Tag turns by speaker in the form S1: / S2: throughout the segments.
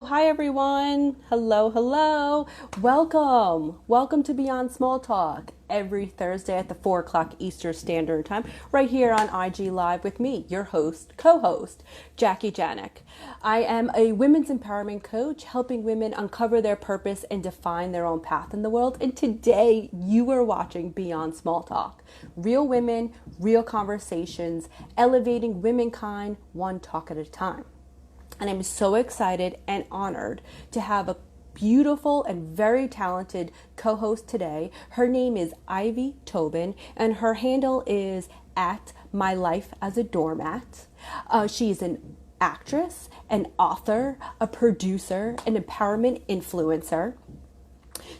S1: Hi everyone. Hello, hello. Welcome to Beyond Small Talk every Thursday at the 4 o'clock Eastern Standard Time, right here on IG Live with me, your host, co-host, Jackie Janik. I am a women's empowerment coach, helping women uncover their purpose and define their own path in the world. And today you are watching Beyond Small Talk. Real women, real conversations, elevating womankind, one talk at a time. And I'm so excited and honored to have a beautiful and very talented co-host today. Her name is Ivy Tobin, and her handle is at My Life as a Doormat. She's an actress, an author, a producer, an empowerment influencer.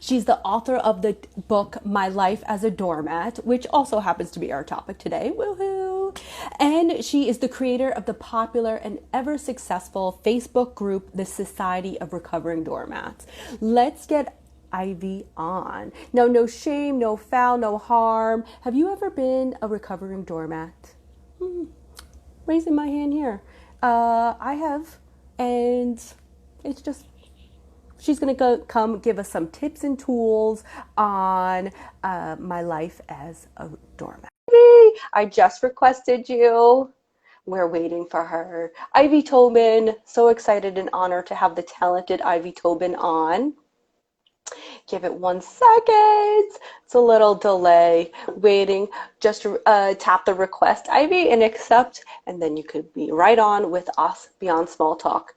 S1: She's the author of the book My Life as a Doormat, which also happens to be our topic today. Woohoo! And she is the creator of the popular and ever successful Facebook group, the Society of Recovering Doormats. Let's get Ivy on. Now, no shame, no foul, no harm. Have you ever been a recovering doormat? Raising my hand here. I have, and it's just she's going to come give us some tips and tools on my life as a doormat. I just requested you. We're waiting for her. Ivy Tobin, so excited and honored to have the talented Ivy Tobin on. Give it 1 second. It's a little delay waiting. Just tap the request, Ivy, and accept, and then you could be right on with us Beyond Small Talk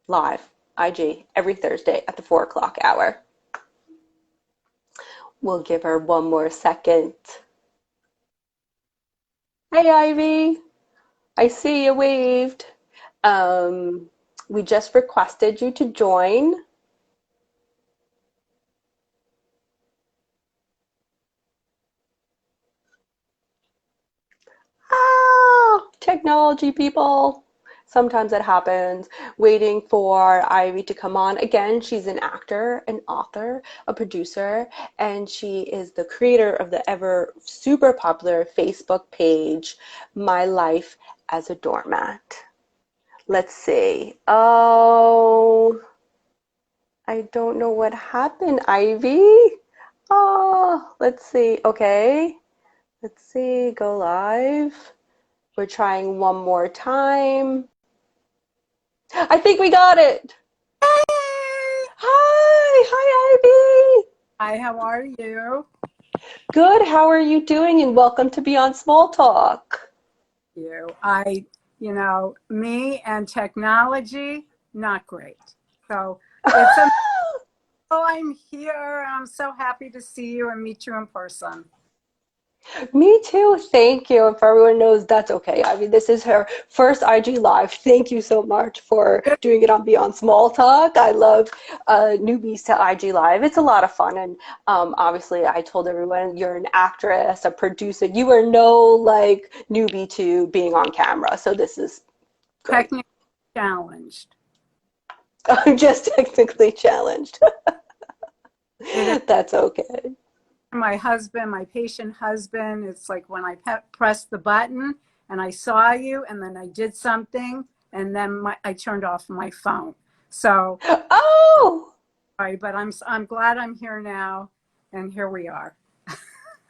S1: live. IG every Thursday at the 4 o'clock hour. We'll give her 1 more second. Hey Ivy, I see you waved. We just requested you to join. Technology people. Sometimes it happens. Waiting for Ivy to come on. Again, she's an actor, an author, a producer, and she is the creator of the ever super popular Facebook page, My Life as a Doormat. Let's see. Oh, I don't know what happened, Ivy. Oh, let's see. Okay. Let's see. Go live. We're trying 1 more time. I think we got it. Hi, Ivy.
S2: Hi, how are you?
S1: Good. How are you doing? And welcome to Beyond Small Talk.
S2: Me and technology, not great. So it's a oh, I'm here. I'm so happy to see you and meet you in person.
S1: Me too. Thank you. And for everyone knows, that's okay. I mean, this is her first IG Live. Thank you so much for doing it on Beyond Small Talk. I love newbies to IG Live. It's a lot of fun. And obviously, I told everyone you're an actress, a producer. You are no like newbie to being on camera. So this is great.
S2: Technically challenged.
S1: I'm just technically challenged. That's okay.
S2: My husband, my patient husband, it's like when I pressed the button and I saw you and then I did something and then I turned off my phone. So,
S1: Oh,
S2: sorry, but I'm glad I'm here now, and here we are.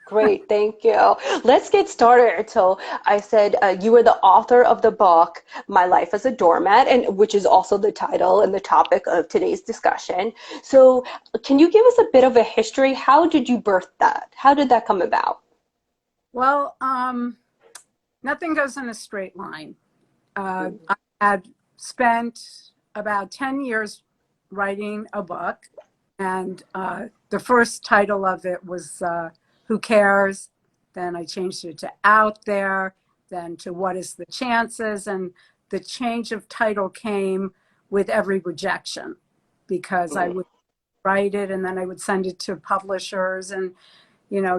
S1: great. Thank you. Let's get started. So I said you were the author of the book, My Life as a Doormat, and which is also the title and the topic of today's discussion. So can you give us a bit of a history? How did you birth that? How did that come about?
S2: Well, nothing goes in a straight line. I had spent about 10 years writing a book, and the first title of it was Who Cares? Then I changed it to Out There, then to What is the Chances? And the change of title came with every rejection, because I would write it and then I would send it to publishers and,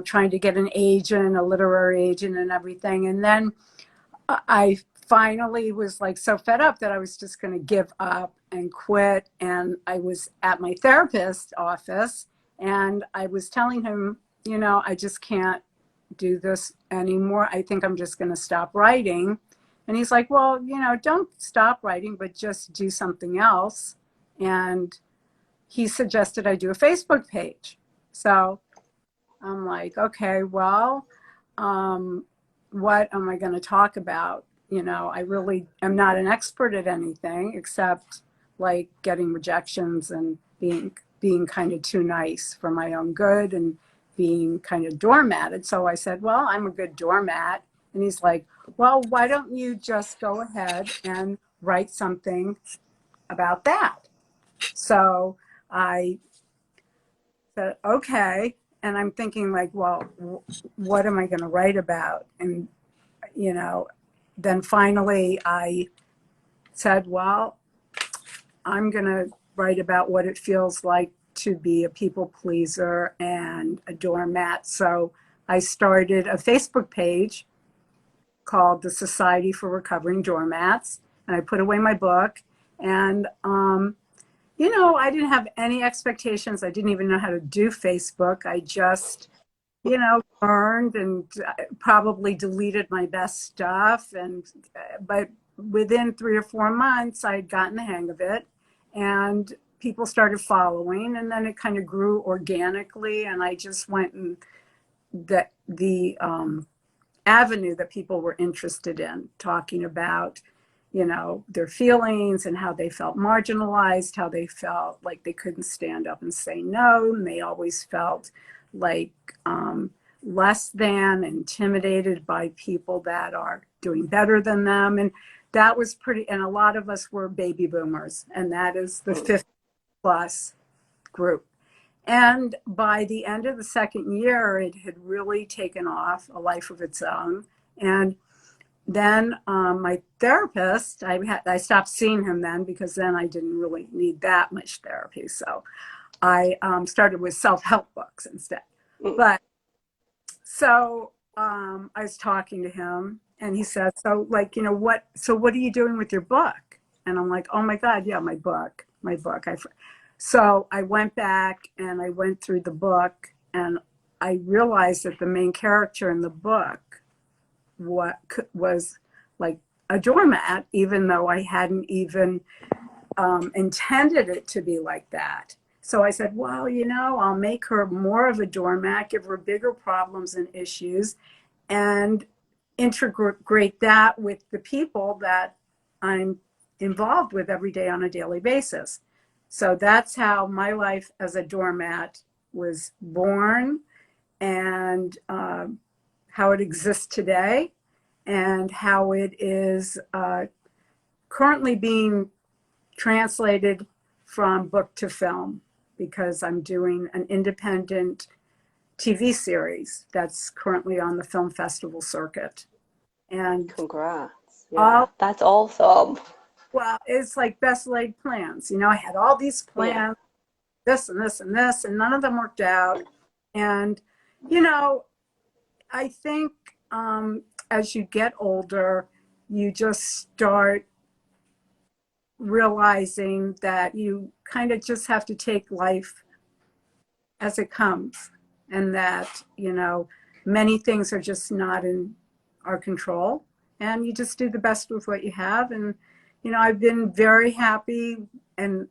S2: trying to get an agent, a literary agent and everything. And then I finally was like so fed up that I was just going to give up and quit. And I was at my therapist's office and I was telling him, I just can't do this anymore. I think I'm just going to stop writing. And he's like, well, don't stop writing, but just do something else. and he suggested I do a Facebook page. So I'm like, okay, well, what am I going to talk about? You know, I really am not an expert at anything except like getting rejections and being kind of too nice for my own good and being kind of doormatted. So I said, well, I'm a good doormat. And he's like, well, why don't you just go ahead and write something about that? So I said, okay. And I'm thinking like, well, what am I going to write about? And, you know, then finally I said, well, I'm going to write about what it feels like to be a people pleaser and a doormat. So I started a Facebook page called the Society for Recovering Doormats. And I put away my book. And, you know, I didn't have any expectations. I didn't even know how to do Facebook. I just, you know, learned and probably deleted my best stuff. And, but within 3 or 4 months, I'd gotten the hang of it and people started following. And then it kind of grew organically. And I just went in the avenue that people were interested in, talking about, you know, their feelings and how they felt marginalized, how they felt like they couldn't stand up and say no, and they always felt like less than, intimidated by people that are doing better than them. And that was pretty, and a lot of us were baby boomers, and that is the 50 plus group. And by the end of the second year, it had really taken off a life of its own. And then my therapist, I stopped seeing him then because then I didn't really need that much therapy. So I started with self-help books instead. But so I was talking to him and he said, so like, you know, what are you doing with your book? And I'm like, oh my God, yeah, my book. So I went back and I went through the book and I realized that the main character in the book was like a doormat, even though I hadn't even intended it to be like that. So I said, well, you know, I'll make her more of a doormat, give her bigger problems and issues, and integrate that with the people that I'm involved with every day on a daily basis. So that's how my life as a doormat was born and how it exists today and how it is currently being translated from book to film because I'm doing an independent TV series that's currently on the film festival circuit. And
S1: Congrats. Yeah,
S2: all,
S1: that's awesome.
S2: well, it's like best laid plans. You know, I had all these
S1: Yeah.
S2: plans, this and this and this, and none of them worked out. And, you know, I think as you get older, you just start realizing that you kind of just have to take life as it comes and that, you know, many things are just not in our control and you just do the best with what you have. And, you know, I've been very happy and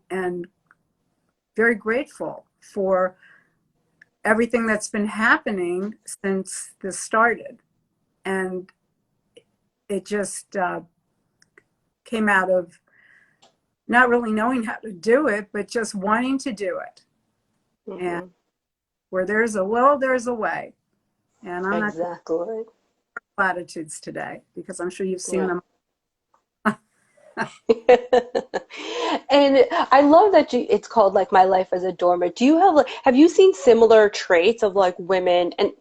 S2: very grateful for everything that's been happening since this started. And it just came out of not really knowing how to do it, but just wanting to do it. And
S1: Mm-hmm.
S2: where there's a will, there's a way. And I'm not going
S1: Exactly.
S2: to platitudes today because I'm sure you've seen
S1: Yeah.
S2: them.
S1: And I love that it's called like My Life as a Doormat. Do you have like have you seen similar traits of like women and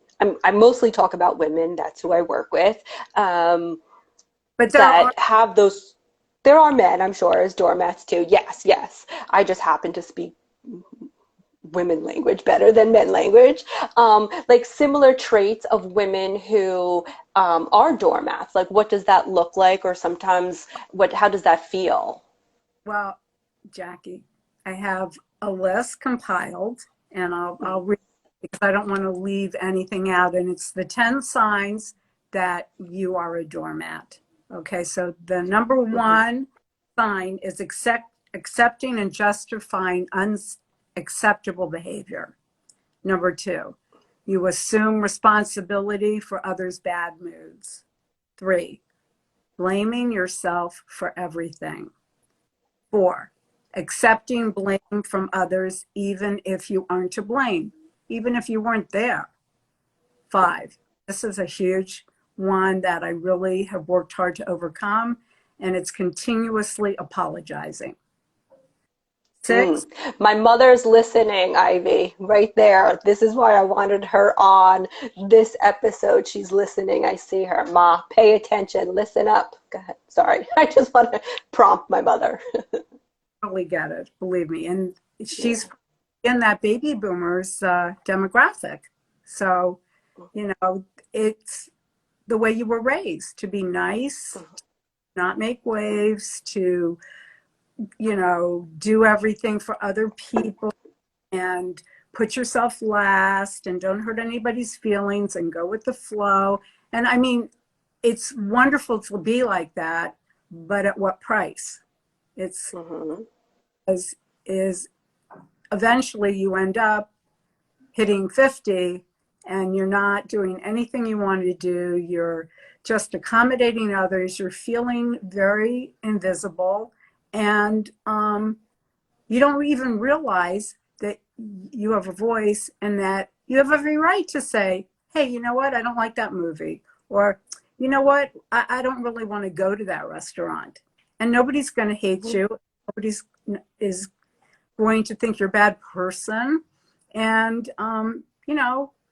S1: I mostly talk about women, that's who I work with,
S2: But there are,
S1: that have those there are men, I'm sure, as doormats too. Yes, yes. I just happen to speak women language better than men language, like similar traits of women who are doormats. Like, what does that look like, or sometimes how does that feel?
S2: well, Jackie, I have a list compiled and I'll read it because I don't want to leave anything out. And it's the 10 signs that you are a doormat. Okay, so the number
S1: Mm-hmm.
S2: one sign is accepting and justifying unacceptable behavior. Number 2, you assume responsibility for others' bad moods. 3, blaming yourself for everything. 4, accepting blame from others even if you aren't to blame, even if you weren't there. 5, this is a huge one that I really have worked hard to overcome, and it's continuously apologizing. 6,
S1: My mother's listening, Ivy, right there. This is why I wanted her on this episode. She's listening. I see her. Ma, pay attention. Listen up. Go ahead. Sorry. I just want to prompt my mother.
S2: totally get it, believe me. And she's in that baby boomers demographic. So, it's the way you were raised, to be nice, to not make waves, to, do everything for other people and put yourself last and don't hurt anybody's feelings and go with the flow. And I mean, it's wonderful to be like that, but at what price? It's is eventually you end up hitting 50 and you're not doing anything you want to do. You're just accommodating others. You're feeling very invisible, and you don't even realize that you have a voice and that you have every right to say, hey, you know what? I don't like that movie. Or, you know what? I don't really want to go to that restaurant. And nobody's going to hate you. Nobody's is going to think you're a bad person. And,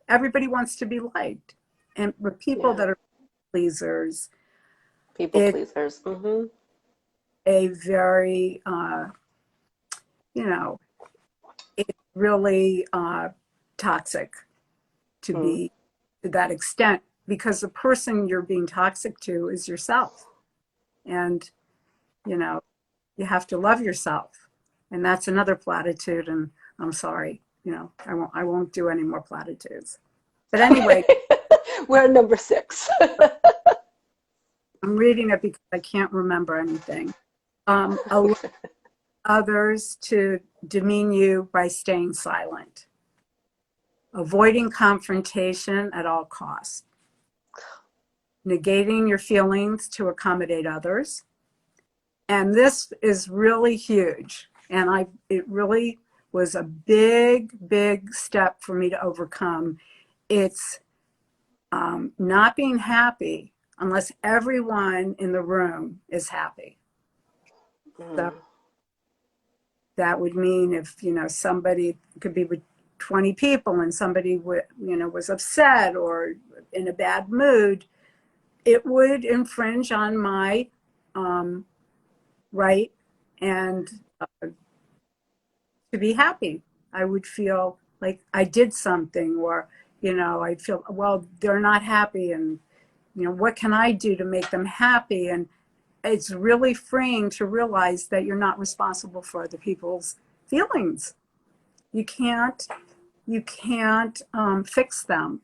S2: everybody wants to be liked. And with people that are pleasers,
S1: People
S2: it's
S1: pleasers.
S2: a very, it's really toxic to be to that extent, because the person you're being toxic to is yourself. And, you have to love yourself. And that's another platitude. And I'm sorry, I won't do any more platitudes. But anyway,
S1: We're at number 6.
S2: I'm reading it because I can't remember anything. Allow others to demean you by staying silent. Avoiding confrontation at all costs. Negating your feelings to accommodate others. And this is really huge. And it really was a big, big step for me to overcome. It's not being happy unless everyone in the room is happy. So that would mean if, somebody could be with 20 people and somebody was upset or in a bad mood, it would infringe on my right and to be happy. I would feel like I did something, or, I'd feel, well, they're not happy, and, what can I do to make them happy? And it's really freeing to realize that you're not responsible for other people's feelings. You can't fix them.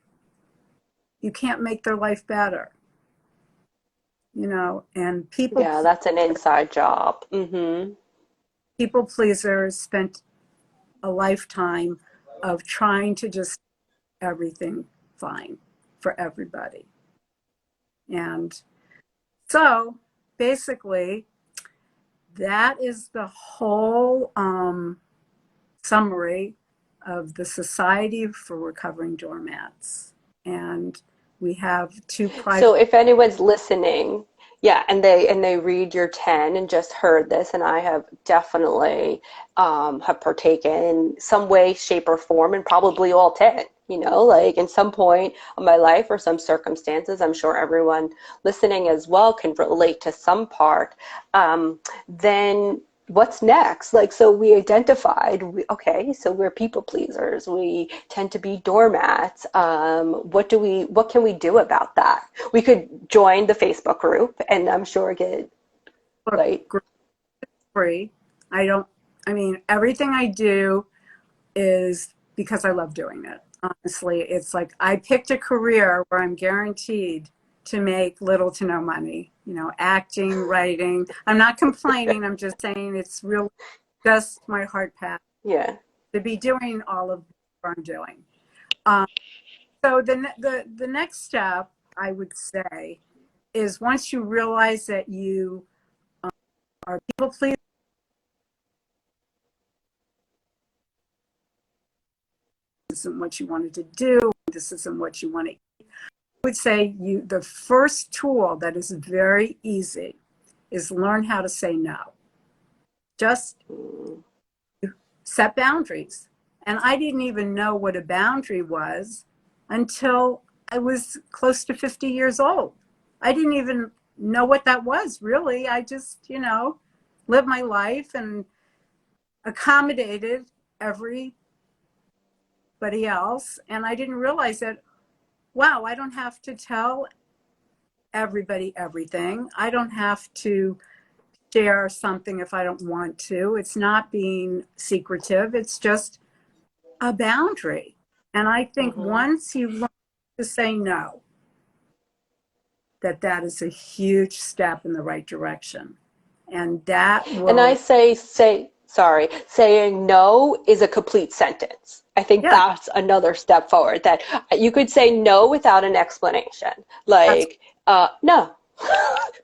S2: You can't make their life better. And
S1: Yeah, that's an inside job.
S2: people pleasers spent a lifetime of trying to just everything fine for everybody. And so basically, that is the whole summary of the Society for Recovering Doormats. And we have 2 private.
S1: So if anyone's listening, yeah, and they read your 10 and just heard this, and I have definitely have partaken in some way, shape, or form, and probably all 10, like in some point of my life or some circumstances. I'm sure everyone listening as well can relate to some part. Then what's next? Like, so we identified, okay, so we're people pleasers. We tend to be doormats. What can we do about that? We could join the Facebook group and I'm sure get, like,
S2: free. Everything I do is because I love doing it. Honestly, it's like I picked a career where I'm guaranteed to make little to no money. acting, writing. I'm not complaining. I'm just saying it's really just my heart path
S1: Yeah.
S2: to be doing all of what I'm doing. Um, so the next step, I would say, is once you realize that you are people pleasing, this isn't what you wanted to do, this isn't what you want to eat. I would say the first tool that is very easy is learn how to say no. Just set boundaries. And I didn't even know what a boundary was until I was close to 50 years old. I didn't even know what that was, really. I just, lived my life and accommodated everybody else. And I didn't realize that, wow, I don't have to tell everybody everything. I don't have to share something if I don't want to. It's not being secretive. It's just a boundary. And I think once you learn to say no, that is a huge step in the right direction. And that
S1: And I
S2: will,
S1: sorry, saying no is a complete sentence. I think
S2: yeah,
S1: that's another step forward, that you could say no without an explanation.
S2: that's,
S1: Like, no,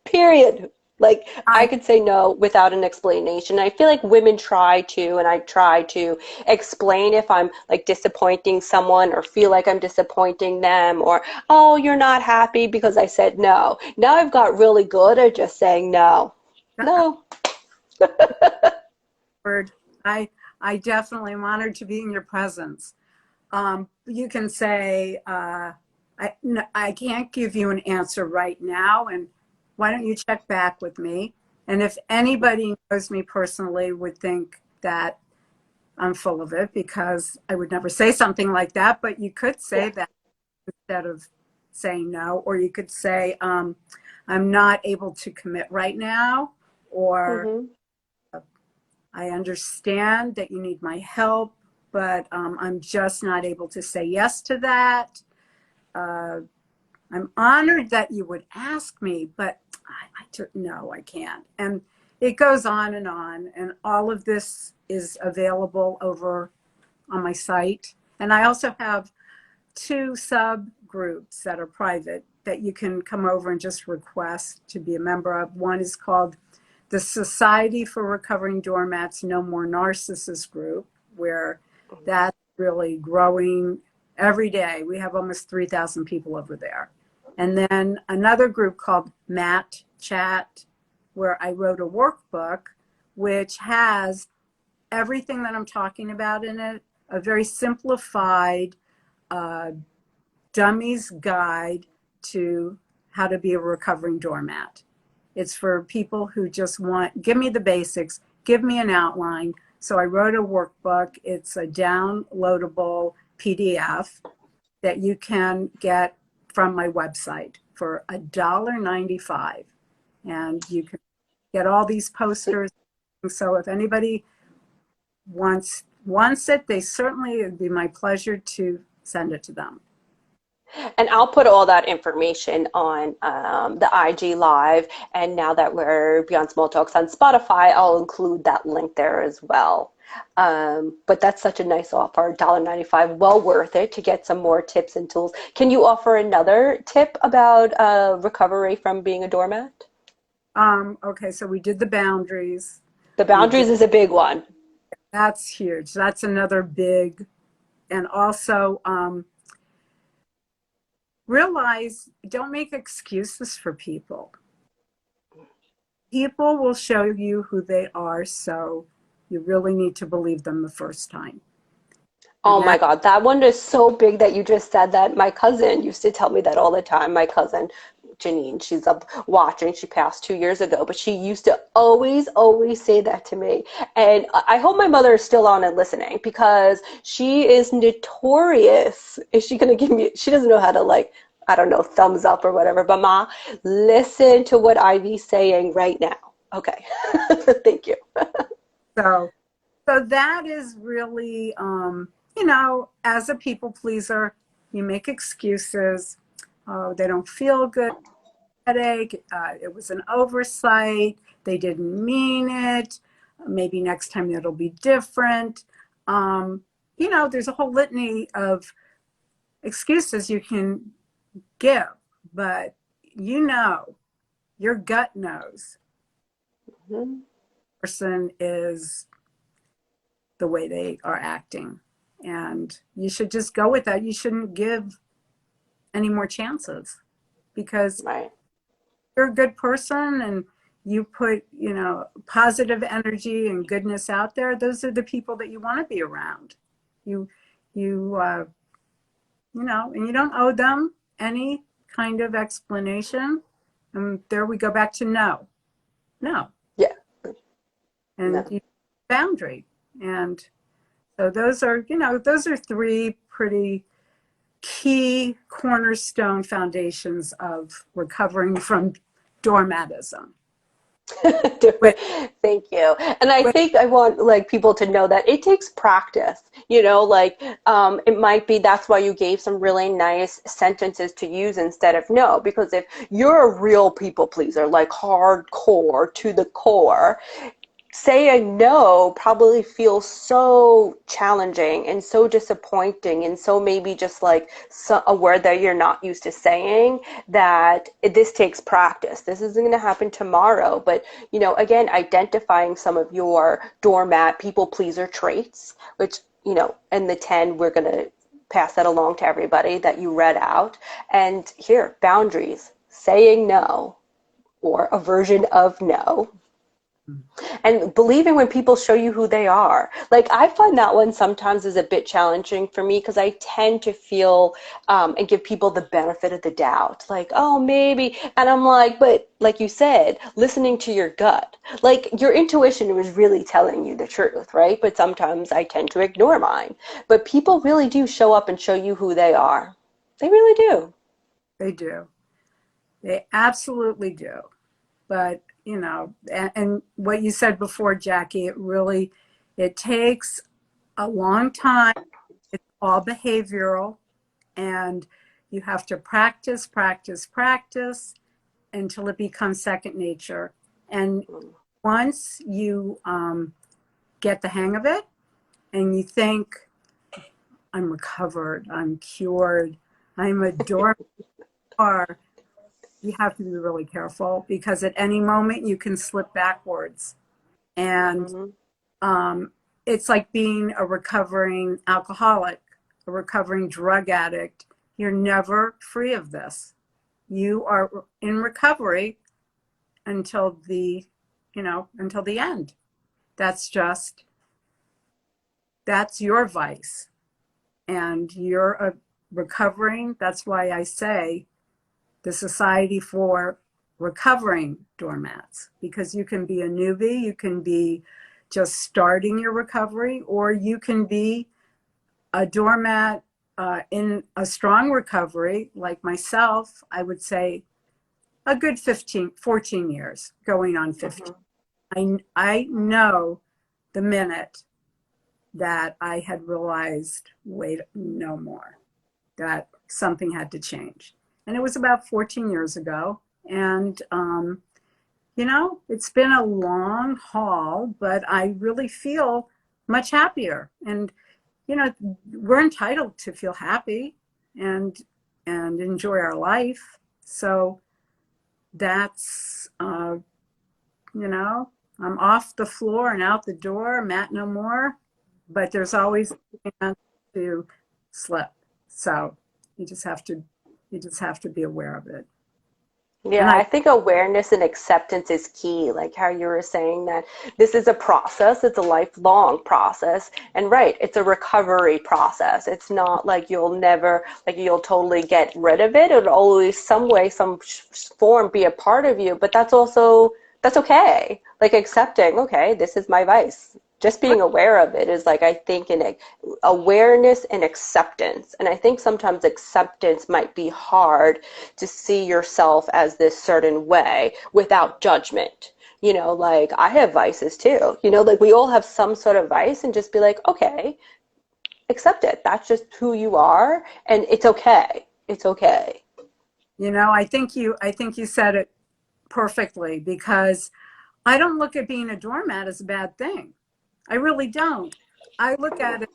S1: period. Like, I
S2: I,
S1: could say no without an explanation. I feel like women try to, and I try to explain if I'm like disappointing someone or feel like I'm disappointing them, or, oh, you're not happy because I said no. Now I've got really good at just saying no. No.
S2: word, I, I definitely am honored to be in your presence. You can say, no, I can't give you an answer right now, and why don't you check back with me? And if anybody knows me personally would think that I'm full of it because I would never say something like that, but you could say
S1: Yeah.
S2: that instead of saying no, or you could say, I'm not able to commit right now, or
S1: Mm-hmm.
S2: I understand that you need my help, but I'm just not able to say yes to that. Uh, I'm honored that you would ask me, but no, I can't. And it goes on, and all of this is available over on my site. And I also have 2 subgroups that are private that you can come over and just request to be a member of. One is called the Society for Recovering Doormats No More Narcissists group, where that's really growing every day. We have almost 3,000 people over there. And then another group called Mat Chat, where I wrote a workbook which has everything that I'm talking about in it, a very simplified uh, dummy's guide to how to be a recovering doormat. It's for people who just want, give me the basics, give me an outline. So I wrote a workbook. It's a downloadable PDF that you can get from my website for $1.95. And you can get all these posters. So if anybody wants it, they certainly, it'd be my pleasure to send it to them.
S1: And I'll put all that information on the IG Live. And now that we're Beyond Small Talks on Spotify, I'll include that link there as well. But that's such a nice offer, $1.95, well worth it to get some more tips and tools. Can you offer another tip about recovery from being a doormat?
S2: Okay, so we did the boundaries.
S1: The
S2: We did,
S1: boundaries is a big one.
S2: that's huge. That's another big, and also realize don't make excuses for people. People will show you who they are, so you really need to believe them the first time.
S1: Oh
S2: And
S1: my
S2: that,
S1: God, that one is so big that you just said that. My cousin used to tell me that all the time. My cousin, Janine, she's up watching. She passed 2 years ago, but she used to always say that to me. And I hope my mother is still on and listening, because she is notorious. Is she going to give me, she doesn't know how to, like, I don't know, thumbs up or whatever. But Ma, listen to what Ivy's saying right now. Okay. Thank you.
S2: so that is really, as a people pleaser, you make excuses. Oh, they don't feel good. headache. It was an oversight. They didn't mean it. Maybe next time it'll be different. There's a whole litany of excuses you can give, but your gut knows
S1: Mhm.
S2: person is the way they are acting. And you should just go with that. You shouldn't give any more chances because
S1: Right.
S2: you're a good person and you put, positive energy and goodness out there. Those are the people that you want to be around. You, and you don't owe them any kind of explanation. And there we go back to no,
S1: Yeah.
S2: and
S1: No.
S2: you boundary. And so those are three pretty key cornerstone foundations of recovering from doormatism. With,
S1: Thank you. And I
S2: with
S1: think I want like people to know that it takes practice, it might be that's why you gave some really nice sentences to use instead of no, because if you're a real people pleaser, like hardcore to the core, saying no probably feels so challenging and so disappointing and so maybe just like a word that you're not used to saying that this takes practice. This isn't going to happen tomorrow, but again, identifying some of your doormat people pleaser traits, which in the 10 we're going to pass that along to everybody that you read out. And here, boundaries, saying no or a version of no, and believing when people show you who they are. Like I find that one sometimes is a bit challenging for me because I tend to feel and give people the benefit of the doubt, like, oh, maybe. And I'm like, but like you said, listening to your gut, like your intuition was really telling you the truth, right? But sometimes I tend to ignore mine. But people really do show up and show you who they are. They really do.
S2: they do, they absolutely do. But and what you said before, Jackie, it takes a long time. It's all behavioral, and you have to practice, practice, practice until it becomes second nature. And once you get the hang of it and you think, I'm recovered, I'm cured, I'm a doormat, you have to be really careful because at any moment you can slip backwards. And
S1: Mm-hmm.
S2: it's like being a recovering alcoholic, a recovering drug addict. You're never free of this. You are in recovery until until the end. That's just, that's your vice. And you're a recovering, that's why I say the Society for Recovering Doormats, because you can be a newbie, you can be just starting your recovery, or you can be a doormat in a strong recovery, like myself. I would say a good 14 years, going on 15. I know the minute that I had realized, wait, no more, that something had to change. And it was about 14 years ago. And, it's been a long haul, but I really feel much happier. And, we're entitled to feel happy and enjoy our life. So that's, I'm off the floor and out the door, Matt no more, but there's always a chance to slip. So you just have to be aware of it. And
S1: Yeah, I think awareness and acceptance is key. Like how you were saying that this is a process, it's a lifelong process. And right, it's a recovery process. It's not like you'll totally get rid of it. It'll always some way, some form be a part of you. But that's okay. Like accepting, okay, this is my vice. Just being aware of it is like, I think, an awareness and acceptance. And I think sometimes acceptance might be hard to see yourself as this certain way without judgment. Like I have vices too. Like we all have some sort of vice and just be like, okay, accept it. That's just who you are. And it's okay. It's okay.
S2: I think you said it perfectly, because I don't look at being a doormat as a bad thing. I really don't. I look at it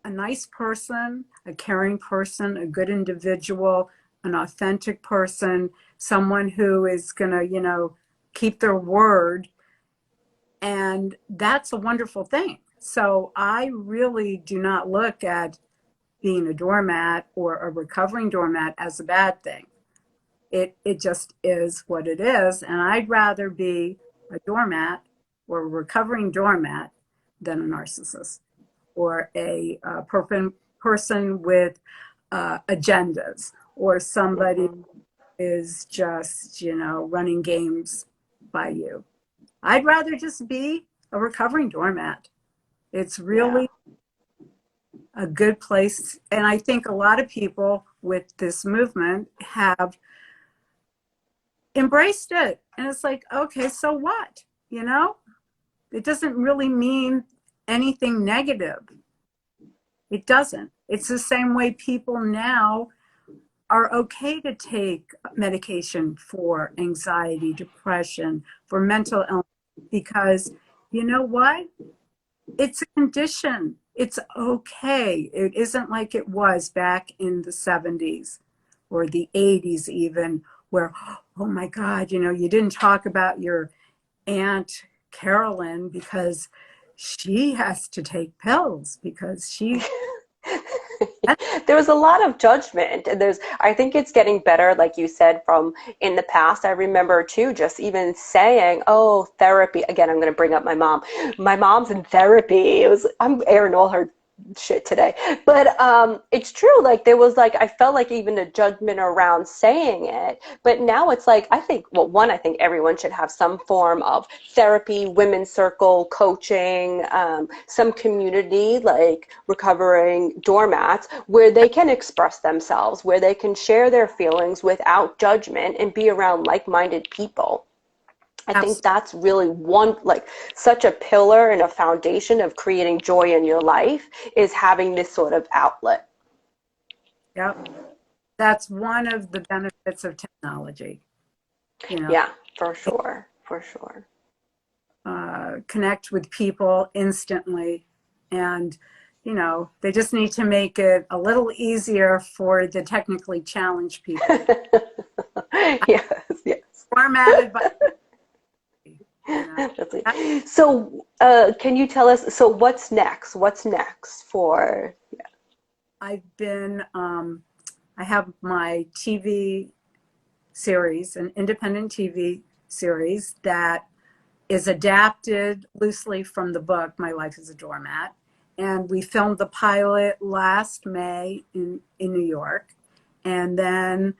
S2: a nice person, a caring person, a good individual, an authentic person, someone who is going to, keep their word. And that's a wonderful thing. So I really do not look at being a doormat or a recovering doormat as a bad thing. It just is what it is. And I'd rather be a doormat or a recovering doormat than a narcissist or a person with agendas, or somebody
S1: Hmm.
S2: is just, running games by you. I'd rather just be a recovering doormat. It's
S1: Yeah.
S2: really a good place. And I think a lot of people with this movement have embraced it. And it's like, okay, so what? It doesn't really mean anything negative. It doesn't. It's the same way people now are okay to take medication for anxiety, depression, for mental illness, because you know what? It's a condition. It's okay. It isn't like it was back in the 70s or the 80s, even, where, oh my God, you didn't talk about your Aunt Carolyn because she has to take pills because she.
S1: There was a lot of judgment, and I think it's getting better, like you said, from in the past. I remember too, just even saying, oh, therapy. Again, I'm going to bring up my mom. My mom's in therapy. I'm airing all her shit today, but it's true. Like, there was, like, I felt like even a judgment around saying it, but now it's like, I think, well, one, I think everyone should have some form of therapy, women's circle, coaching, some community, like recovering doormats, where they can express themselves, where they can share their feelings without judgment and be around like-minded people. I think
S2: Absolutely.
S1: that's really one, like, such a pillar and a foundation of creating joy in your life, is having this sort of outlet.
S2: Yep. That's one of the benefits of technology. You know,
S1: Yeah, for sure. For sure.
S2: connect with people instantly, and they just need to make it a little easier for the technically challenged people.
S1: Yes, yes.
S2: Formatted by, you know.
S1: That's it. So, can you tell us, so what's next? What's next for,
S2: I've been, I have my TV series, an independent TV series that is adapted loosely from the book My Life as a Doormat. And we filmed the pilot last May in New York. And then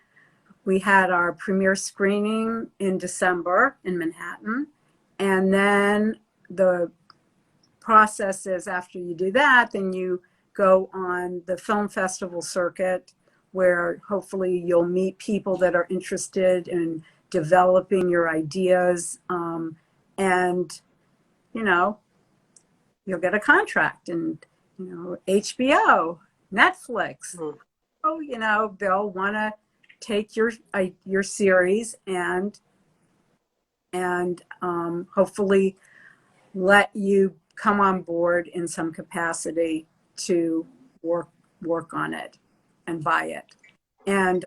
S2: we had our premiere screening in December in Manhattan. And then the process is, after you do that, then you go on the film festival circuit, where hopefully you'll meet people that are interested in developing your ideas. And, you know, you'll get a contract, and, HBO, Netflix,
S1: yeah.
S2: oh, they'll want to take your series and hopefully let you come on board in some capacity to work on it and buy it. And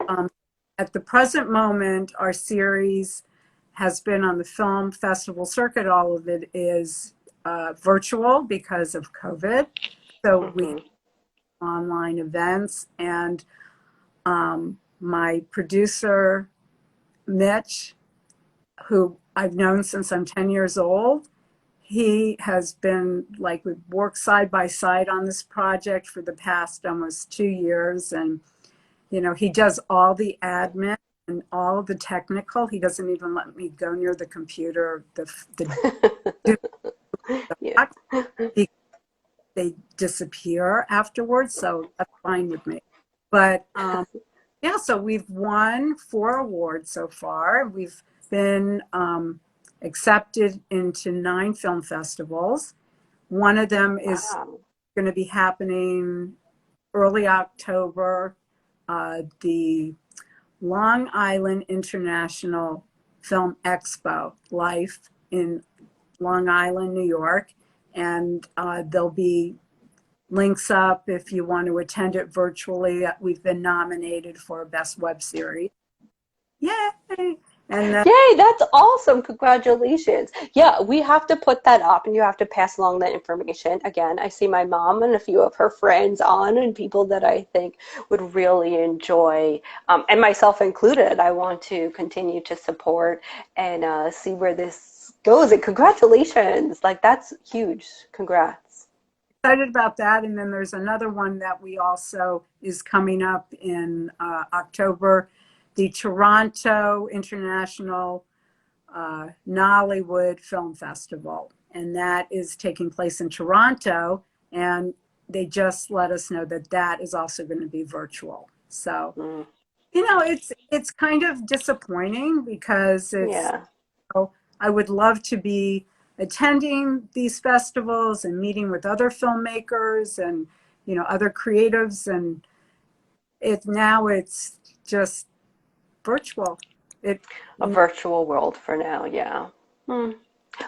S2: at the present moment, our series has been on the film festival circuit. All of it is virtual because of COVID. So we have
S1: Hmm.
S2: online events, and my producer, Mitch, who I've known since I'm 10 years old, he has been, like, we've worked side by side on this project for the past almost 2 years. And, he does all the admin and all the technical. He doesn't even let me go near the computer, the
S1: Yeah.
S2: because they disappear afterwards. So that's fine with me. But yeah, so we've won 4 awards so far. We've been accepted into 9 film festivals. One of them is
S1: Wow.
S2: going to be happening early October. The Long Island International Film Expo, Life in Long Island, New York. And there'll be links up if you want to attend it virtually. We've been nominated for Best Web Series. Yay! And then,
S1: Yay, that's awesome. Congratulations. Yeah, we have to put that up and you have to pass along that information. Again, I see my mom and a few of her friends on and people that I think would really enjoy, and myself included. I want to continue to support and see where this goes. And congratulations. Like, that's huge. Congrats.
S2: excited about that. And then there's another one that we also is coming up in October, the Toronto International Nollywood Film Festival. And that is taking place in Toronto. And they just let us know that that is also going to be virtual. So,
S1: Mm,
S2: it's kind of disappointing because
S1: yeah.
S2: I would love to be attending these festivals and meeting with other filmmakers and other creatives, and it's just virtual. It
S1: A virtual world for now, yeah. Hmm.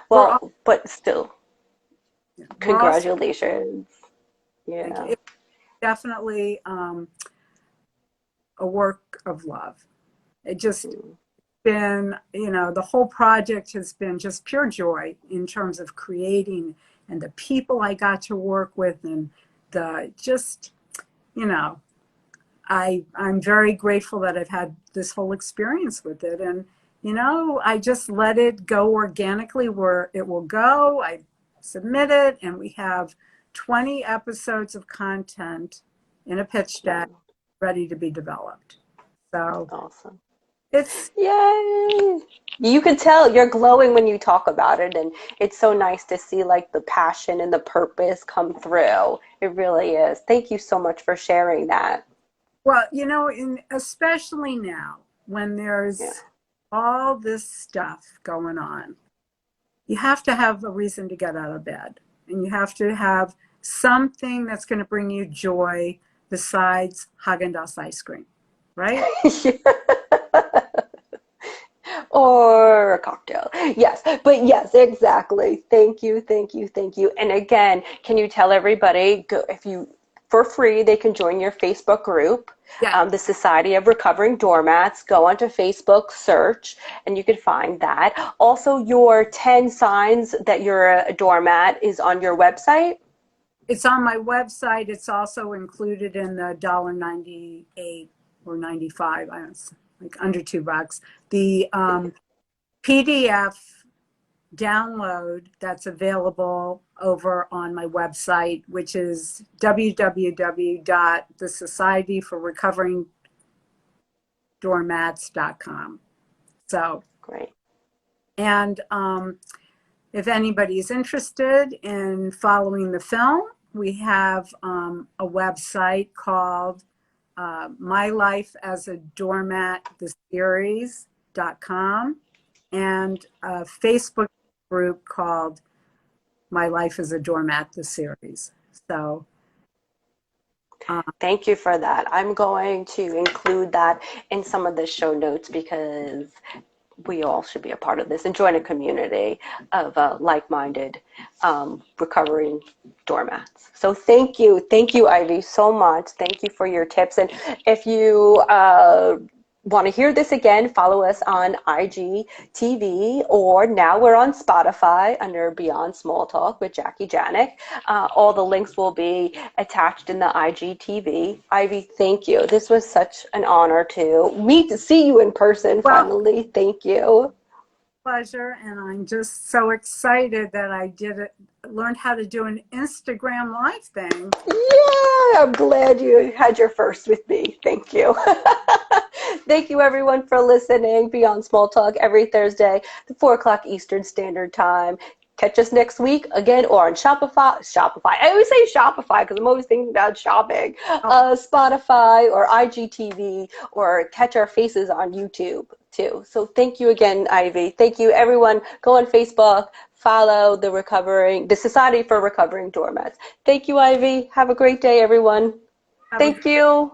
S2: we're all
S1: Well, but still,
S2: we're also
S1: congratulations.
S2: like
S1: Yeah.
S2: it's definitely a work of love. It just
S1: Mm.
S2: been, the whole project has been just pure joy in terms of creating and the people I got to work with and the just, you know, I'm very grateful that I've had this whole experience with it. And, I just let it go organically where it will go. I submit it and we have 20 episodes of content in a pitch deck
S1: Wow.
S2: ready to be developed. So
S1: Awesome.
S2: it's
S1: Yay! You can tell you're glowing when you talk about it, and it's so nice to see like the passion and the purpose come through. It really is. Thank you so much for sharing that.
S2: Well, especially now when
S1: Yeah.
S2: there's all this stuff going on, you have to have a reason to get out of bed, and you have to have something that's going to bring you joy besides Haagen-Dazs ice cream, right?
S1: Or a cocktail. Yes, but yes, exactly. Thank you, thank you, thank you. And again, can you tell everybody go, if you for free they can join your Facebook group,
S2: Yeah,
S1: the Society of Recovering Doormats. Go onto Facebook, search, and you can find that. Also, your 10 signs that you're a doormat is on your website.
S2: it's on my website. It's also included in the $1.98 or 95. I don't know, like under $2. The PDF download that's available over on my website, which is www.thesocietyforrecoveringdoormats.com. So,
S1: Great.
S2: and if anybody's interested in following the film, we have a website called My Life as a Doormat, the series.com, and a Facebook group called My Life as a Doormat, the series. So,
S1: Thank you for that. I'm going to include that in some of the show notes because we all should be a part of this and join a community of like-minded recovering doormats. So thank you, Ivy, so much. Thank you for your tips. And if you want to hear this again, follow us on IGTV, or now we're on Spotify under Beyond Small Talk with Jackie Janik. All the links will be attached in the IGTV. Ivy, thank you. This was such an honor to see you in person
S2: well,
S1: finally. Thank you.
S2: pleasure, and I'm just so excited that I learned how to do an Instagram live thing.
S1: Yeah, I'm glad you had your first with me. Thank you. Thank you, everyone, for listening. Beyond Small Talk every Thursday, at 4 o'clock Eastern Standard Time. Catch us next week again, or on Shopify. I always say Shopify because I'm always thinking about shopping.
S2: Oh,
S1: Spotify or IGTV, or catch our faces on YouTube too. So thank you again, Ivy. Thank you, everyone. Go on Facebook, follow the Society for Recovering Doormats. Thank you, Ivy. Have a great day, everyone.
S2: have a
S1: Thank you.